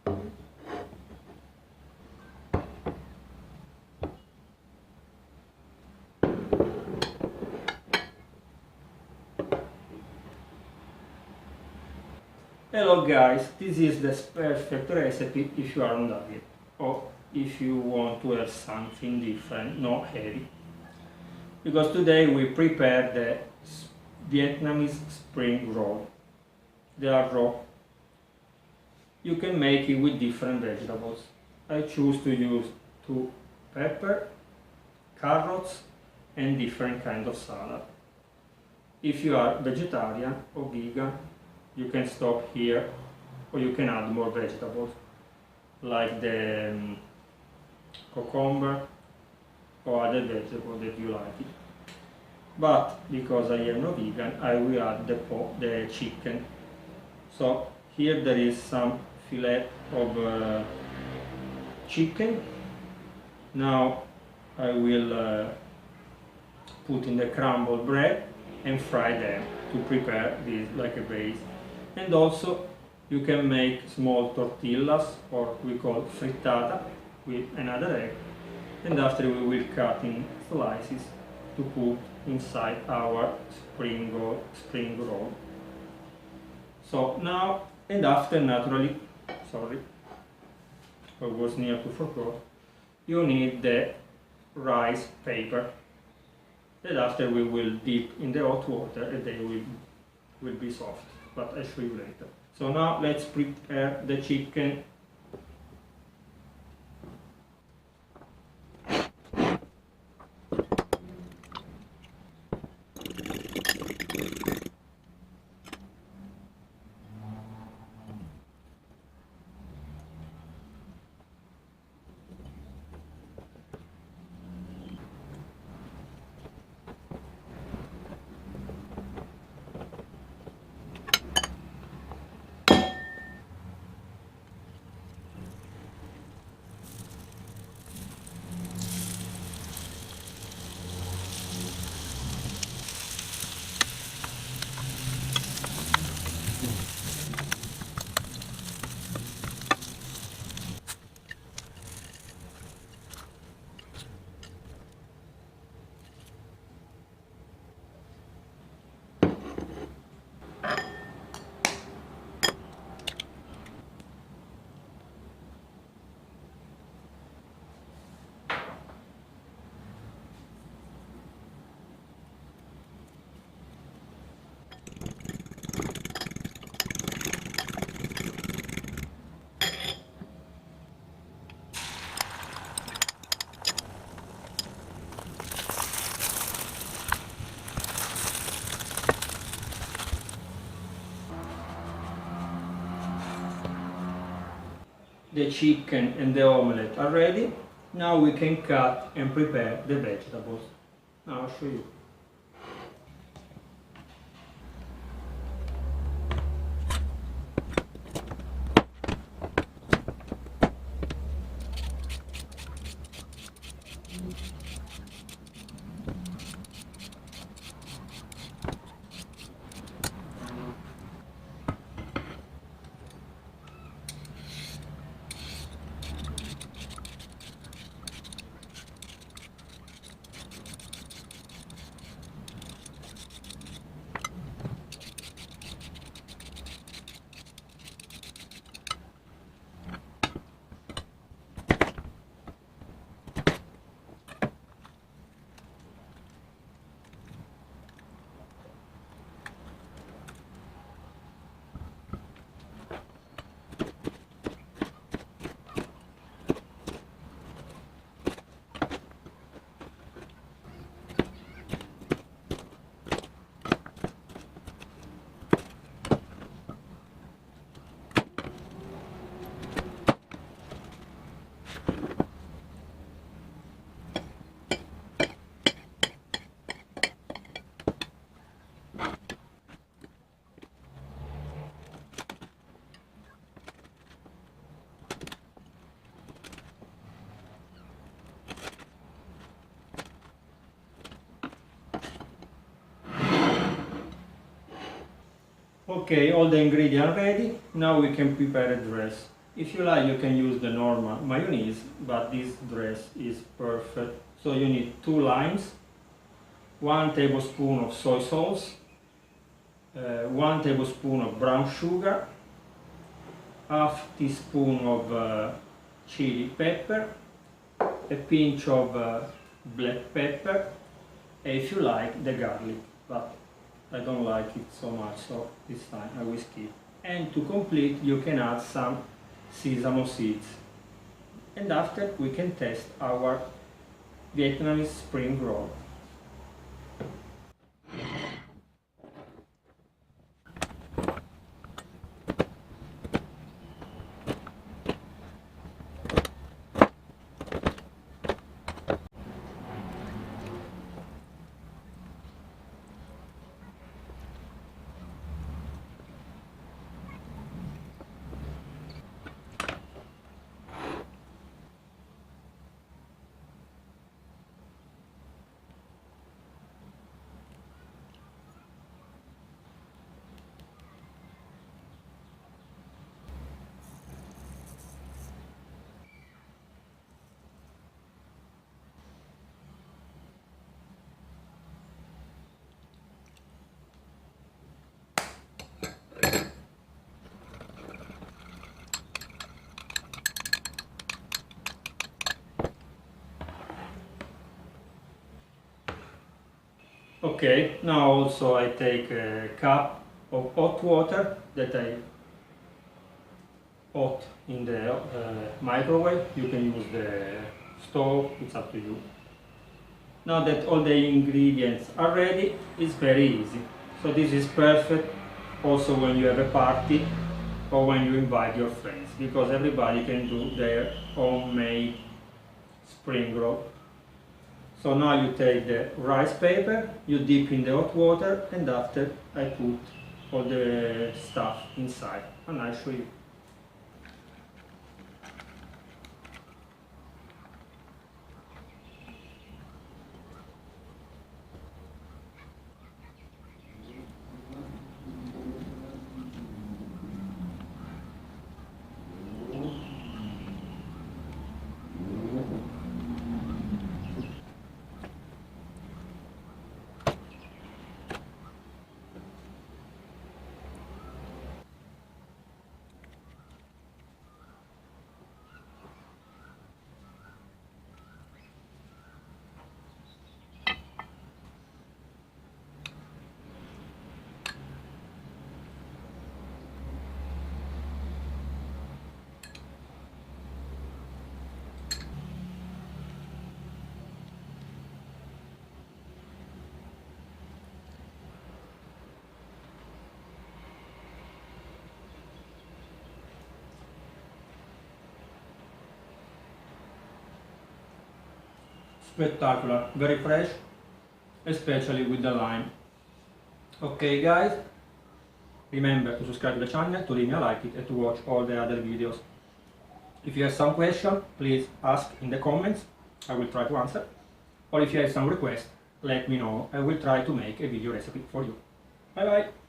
Hello guys, this is the perfect recipe if you are on diet or if you want to have something different, not heavy. Because today we prepare the Vietnamese spring roll. They are raw. You can make it with different vegetables. I choose to use two pepper, carrots and different kind of salad. If you are vegetarian or vegan, you can stop here or you can add more vegetables like the cucumber or other vegetable that you like it. But because I am no vegan, I will add the chicken. So here there is some fillet of chicken. Now I will put in the crumbled bread and fry them to prepare this like a base. And also you can make small tortillas, or we call frittata, with another egg, and after we will cut in slices to put inside our spring roll. So now and after, naturally, sorry, I was near to forget, you need the rice paper, and after we will dip in the hot water and they will be soft, but I'll show you later. So now let's prepare the chicken. The chicken and the omelette are ready. Now we can cut and prepare the vegetables. Now I'll show you. Okay, all the ingredients ready. Now we can prepare a dress. If you like, you can use the normal mayonnaise, but this dress is perfect. So you need 2 limes, 1 tablespoon of soy sauce, 1 tablespoon of brown sugar, half teaspoon of chili pepper, a pinch of black pepper, and if you like, the garlic, but I don't like it so much, so this time I will skip. And to complete, you can add some sesame seeds. And after, we can test our Vietnamese spring roll. Okay, now also I take a cup of hot water that I hot in the microwave. You can use the stove, it's up to you. Now that all the ingredients are ready, it's very easy. So this is perfect also when you have a party or when you invite your friends, because everybody can do their homemade spring roll. So now you take the rice paper, you dip in the hot water, and after I put all the stuff inside, and I'll show you. Spectacular, very fresh, especially with the lime. Okay guys, remember to subscribe to the channel, to leave me a like it, and to watch all the other videos. If you have some question, please ask in the comments, I will try to answer. Or if you have some request, let me know, I will try to make a video recipe for you. Bye bye!